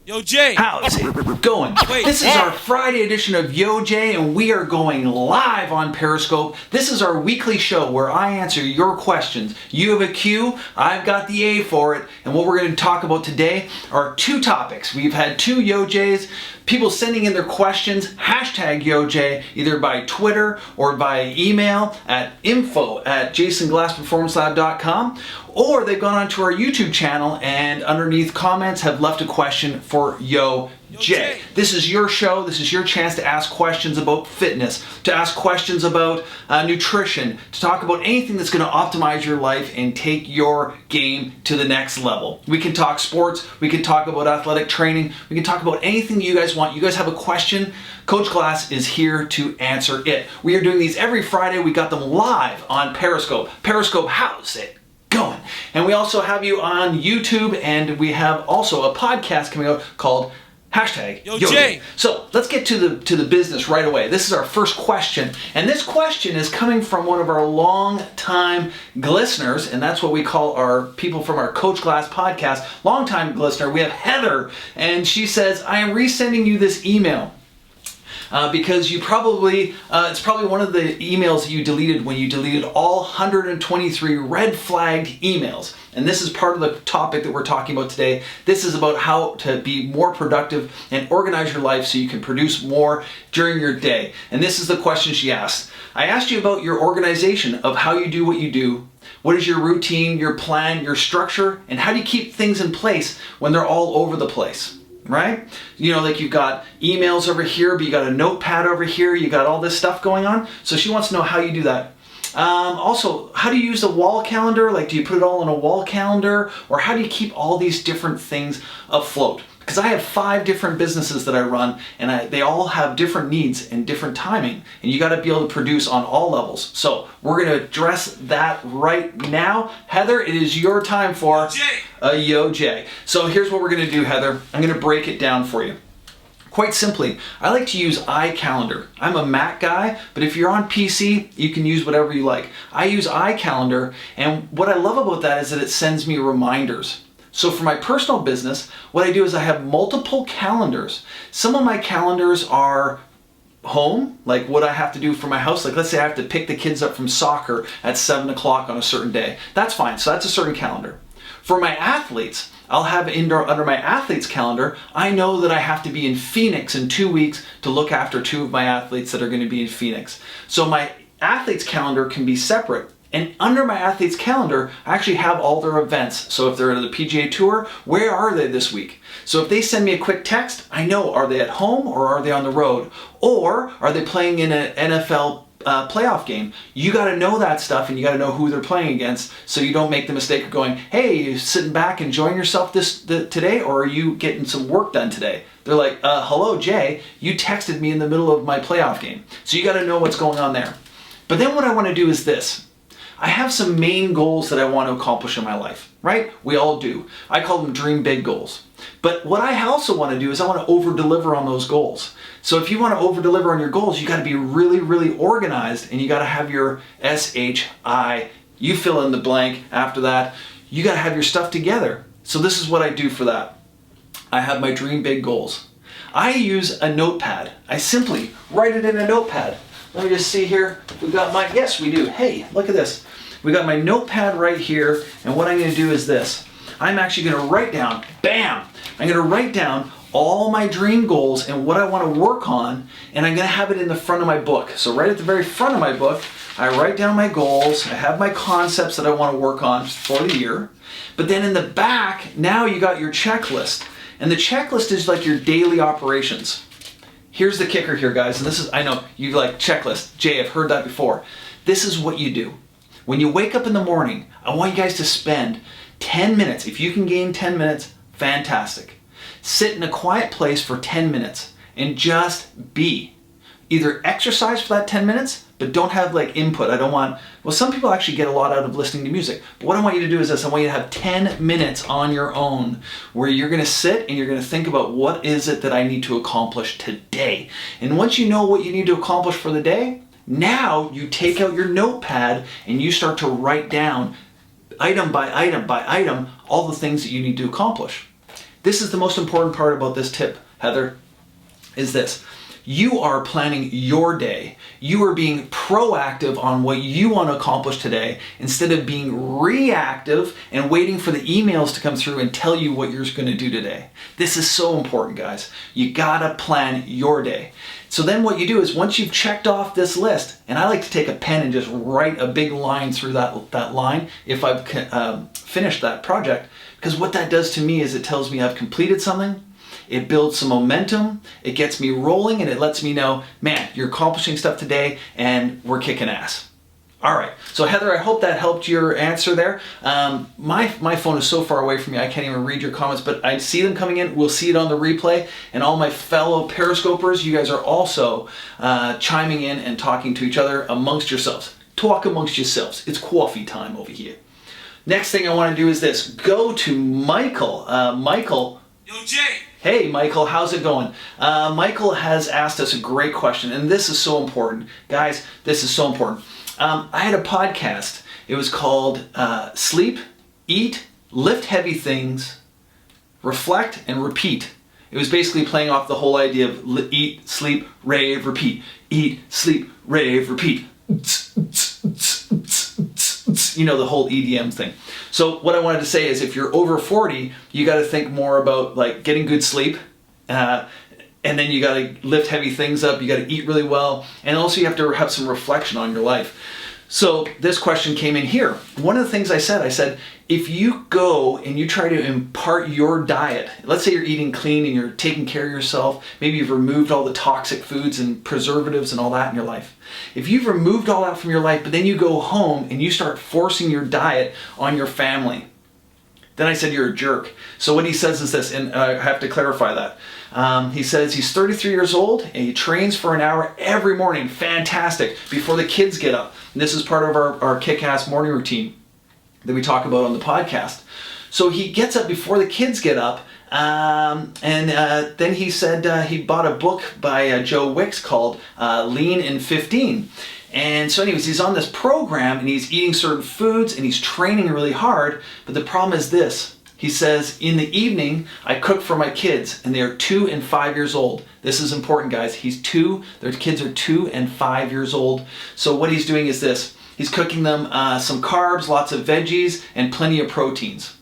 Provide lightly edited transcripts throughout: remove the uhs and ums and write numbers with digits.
Yo, Jay. How's it going? Wait. This is our Friday edition of YOJAY, and we are going live on Periscope. This is our weekly show where I answer your questions. You have a Q, I've got the A for it, and what we're going to talk about today are two topics. We've had two YOJAYs, people sending in their questions, hashtag YOJAY, either by Twitter or by email at info@jasonglassperformancelab.com, or they've gone onto our YouTube channel and underneath comments have left a question for YOJAY. This is your show. This is your chance to ask questions about fitness, to ask questions about nutrition, to talk about anything that's going to optimize your life and take your game to the next level. We can talk sports. We can talk about athletic training. We can talk about anything you guys want. You guys have a question, Coach Glass is here to answer it. We are doing these every Friday. We got them live on Periscope. Periscope, how's it going? And we also have you on YouTube, and we have also a podcast coming out called hashtag YOJAY. So let's get to the business right away. This is our first question, and this question is coming from one of our long-time listeners, and that's what we call our people from our Coach Glass podcast. Long-time listener, we have Heather, and she says, I am resending you this email. Because you probably, it's probably one of the emails that you deleted when you deleted all 123 red flagged emails. And this is part of the topic that we're talking about today. This is about how to be more productive and organize your life so you can produce more during your day. And this is the question she asked. I asked you about your organization of how you do what you do. What is your routine, your plan, your structure, and how do you keep things in place when they're all over the place? Right? You know, like you've got emails over here, but you got a notepad over here, you got all this stuff going on. So she wants to know how you do that. Also, how do you use a wall calendar? Like, do you put it all in a wall calendar? Or how do you keep all these different things afloat? Because I have 5 different businesses that I run, and they all have different needs and different timing, and you got to be able to produce on all levels. So we're going to address that right now. Heather, it is your time for a YOJAY. So here's what we're going to do, Heather. I'm going to break it down for you. Quite simply, I like to use iCalendar. I'm a Mac guy, but if you're on PC, you can use whatever you like. I use iCalendar, and what I love about that is that it sends me reminders. So for my personal business, what I do is I have multiple calendars. Some of my calendars are home, like what I have to do for my house. Like let's say I have to pick the kids up from soccer at 7 o'clock on a certain day. That's fine, so that's a certain calendar. For my athletes, I'll have under my athletes calendar, I know that I have to be in Phoenix in 2 weeks to look after 2 of my athletes that are going to be in Phoenix. So my athletes calendar can be separate. And under my athletes calendar, I actually have all their events. So if they're at the PGA Tour, where are they this week? So if they send me a quick text, I know, are they at home or are they on the road? Or are they playing in an NFL playoff game? You got to know that stuff, and you got to know who they're playing against, so you don't make the mistake of going, hey, you sitting back enjoying yourself today, or are you getting some work done today? They're like, hello, Jay, you texted me in the middle of my playoff game. So you got to know what's going on there. But then what I want to do is this. I have some main goals that I want to accomplish in my life, right? We all do. I call them dream big goals. But what I also want to do is I want to over-deliver on those goals. So if you want to over-deliver on your goals, you got to be really, really organized, and you got to have your SHI. You fill in the blank after that. You got to have your stuff together. So this is what I do for that. I have my dream big goals. I use a notepad. I simply write it in a notepad. Let me just see here. We got my, yes we do. Hey, look at this. We got my notepad right here, and what I'm going to do is this. I'm actually going to write down, bam! I'm going to write down all my dream goals and what I want to work on, and I'm going to have it in the front of my book. So right at the very front of my book, I write down my goals, I have my concepts that I want to work on for the year, but then in the back, now you got your checklist. And the checklist is like your daily operations. Here's the kicker here, guys, and this is, I know, you like checklist. Jay, I've heard that before. This is what you do. When you wake up in the morning, I want you guys to spend 10 minutes. If you can gain 10 minutes, fantastic. Sit in a quiet place for 10 minutes and just be. Either exercise for that 10 minutes, but don't have like input. I don't want, well, some people actually get a lot out of listening to music. But what I want you to do is this. I want you to have 10 minutes on your own where you're going to sit and you're going to think about what is it that I need to accomplish today. And once you know what you need to accomplish for the day, now you take out your notepad and you start to write down item by item by item all the things that you need to accomplish. this is the most important part about this tip, Heather, is this. You are planning your day. You are being proactive on what you want to accomplish today instead of being reactive and waiting for the emails to come through and tell you what you're going to do today. This is so important, guys. You gotta plan your day. So then what you do is once you've checked off this list, and I like to take a pen and just write a big line through that line if I've finished that project, because what that does to me is it tells me I've completed something. It builds some momentum, it gets me rolling, and it lets me know, man, you're accomplishing stuff today and we're kicking ass. All right, so Heather, I hope that helped your answer there. My phone is so far away from me, I can't even read your comments, but I see them coming in. We'll see it on the replay. And all my fellow Periscopers, you guys are also chiming in and talking to each other amongst yourselves. Talk amongst yourselves. It's coffee time over here. Next thing I want to do is this. Go to Michael. Michael. YOJAY. Hey, Michael, how's it going? Michael has asked us a great question, and this is so important. Guys, this is so important. I had a podcast. It was called Sleep, Eat, Lift Heavy Things, Reflect, and Repeat. It was basically playing off the whole idea of eat, sleep, rave, repeat. Eat, sleep, rave, repeat. You know, the whole EDM thing. So what I wanted to say is if you're over 40, you got to think more about like getting good sleep, and then you got to lift heavy things up, you got to eat really well, and also you have to have some reflection on your life. So this question came in here. One of the things I said, if you go and you try to impart your diet, let's say you're eating clean and you're taking care of yourself, maybe you've removed all the toxic foods and preservatives and all that in your life. If you've removed all that from your life, but then you go home and you start forcing your diet on your family, then I said you're a jerk. So what he says is this, and I have to clarify that. He says he's 33 years old and he trains for an hour every morning, fantastic, before the kids get up. And this is part of our kick-ass morning routine that we talk about on the podcast. So he gets up before the kids get up, and then he said he bought a book by Joe Wicks called Lean in 15. And so anyways, he's on this program and he's eating certain foods and he's training really hard, but the problem is this. He says, in the evening, I cook for my kids, and they are 2 and 5 years old. This is important, guys. Their kids are 2 and 5 years old. So what he's doing is this. He's cooking them some carbs, lots of veggies, and plenty of proteins.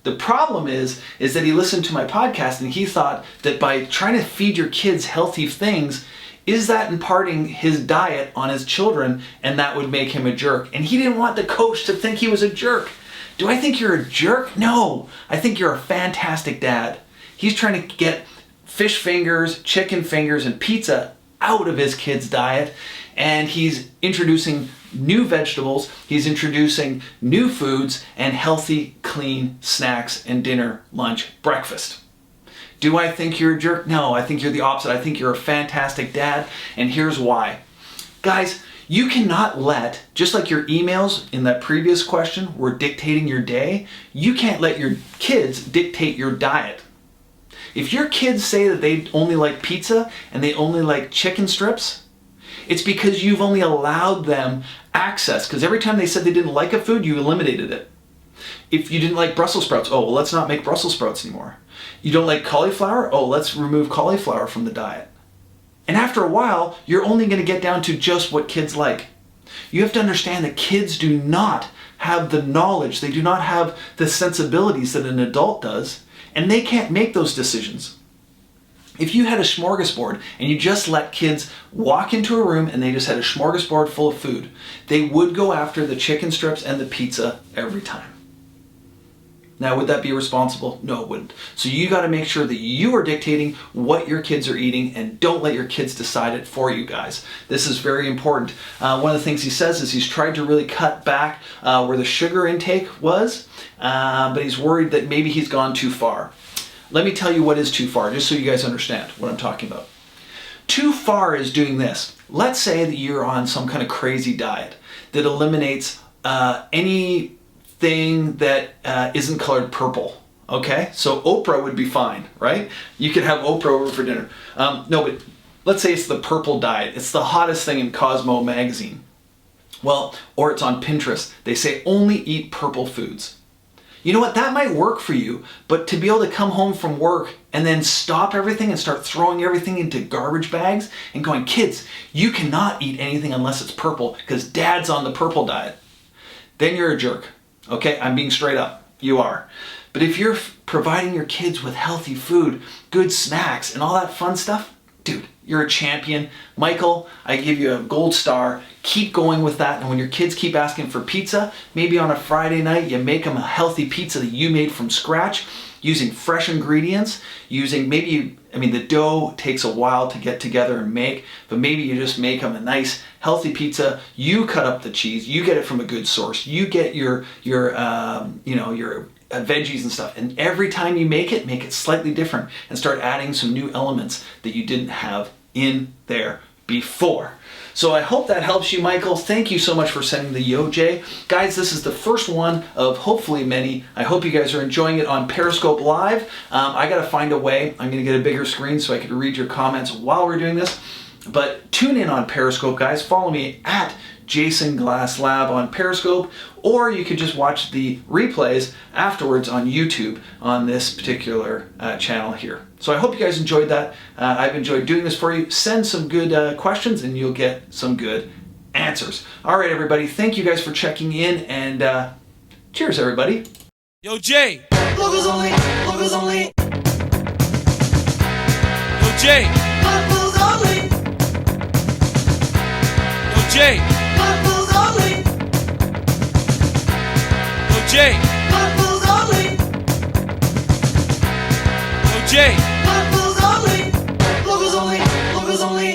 The problem is that he listened to my podcast and he thought that by trying to feed your kids healthy things, is that imparting his diet on his children, and that would make him a jerk. And he didn't want the coach to think he was a jerk. Do I think you're a jerk? No, I think you're a fantastic dad. He's trying to get fish fingers, chicken fingers, and pizza out of his kid's diet, and he's introducing new vegetables, he's introducing new foods, and healthy, clean snacks and dinner, lunch, breakfast. Do I think you're a jerk? No, I think you're the opposite. I think you're a fantastic dad, and here's why. Guys, you cannot let, just like your emails in that previous question were dictating your day, you can't let your kids dictate your diet. If your kids say that they only like pizza and they only like chicken strips, it's because you've only allowed them access, because every time they said they didn't like a food, you eliminated it. If you didn't like Brussels sprouts, oh, well, let's not make Brussels sprouts anymore. You don't like cauliflower? Oh, let's remove cauliflower from the diet. And after a while, you're only going to get down to just what kids like. You have to understand that kids do not have the knowledge, they do not have the sensibilities that an adult does, and they can't make those decisions. If you had a smorgasbord and you just let kids walk into a room and they just had a smorgasbord full of food, they would go after the chicken strips and the pizza every time. Now, would that be responsible? No, it wouldn't. So you got to make sure that you are dictating what your kids are eating, and don't let your kids decide it for you guys. This is very important. One of the things he says is he's tried to really cut back where the sugar intake was, but he's worried that maybe he's gone too far. Let me tell you what is too far, just so you guys understand what I'm talking about. Too far is doing this. Let's say that you're on some kind of crazy diet that eliminates anything that isn't colored purple. Okay, so Oprah would be fine, right? You could have Oprah over for dinner. No, but let's say it's the purple diet. It's the hottest thing in Cosmo magazine. Well, or it's on Pinterest. They say only eat purple foods. You know what, that might work for you, but to be able to come home from work and then stop everything and start throwing everything into garbage bags and going, kids, you cannot eat anything unless it's purple because dad's on the purple diet, then you're a jerk. Okay, I'm being straight up. You are. But if you're providing your kids with healthy food, good snacks, and all that fun stuff, dude, you're a champion. Michael, I give you a gold star. Keep going with that. And when your kids keep asking for pizza, maybe on a Friday night, you make them a healthy pizza that you made from scratch using fresh ingredients, using the dough takes a while to get together and make, but maybe you just make them a nice healthy pizza. You cut up the cheese, you get it from a good source, you get your veggies and stuff, and every time you make it slightly different and start adding some new elements that you didn't have in there before. So I hope that helps you, Michael. Thank you so much for sending the YOJAY. Guys, this is the first one of hopefully many. I hope you guys are enjoying it on Periscope Live. I gotta find a way. I'm gonna get a bigger screen so I can read your comments while we're doing this. But tune in on Periscope, guys. Follow me at Jason Glass Lab on Periscope, or you could just watch the replays afterwards on YouTube on this particular channel here. So I hope you guys enjoyed that. I've enjoyed doing this for you. Send some good questions and you'll get some good answers. All right, everybody. Thank you guys for checking in, and cheers, everybody. Yo, Jay. Logos only, logos only. Yo, Jay. Logos only, Yo, Jay. logos only, Yo, Jay. logos only, Yo, Jay. logos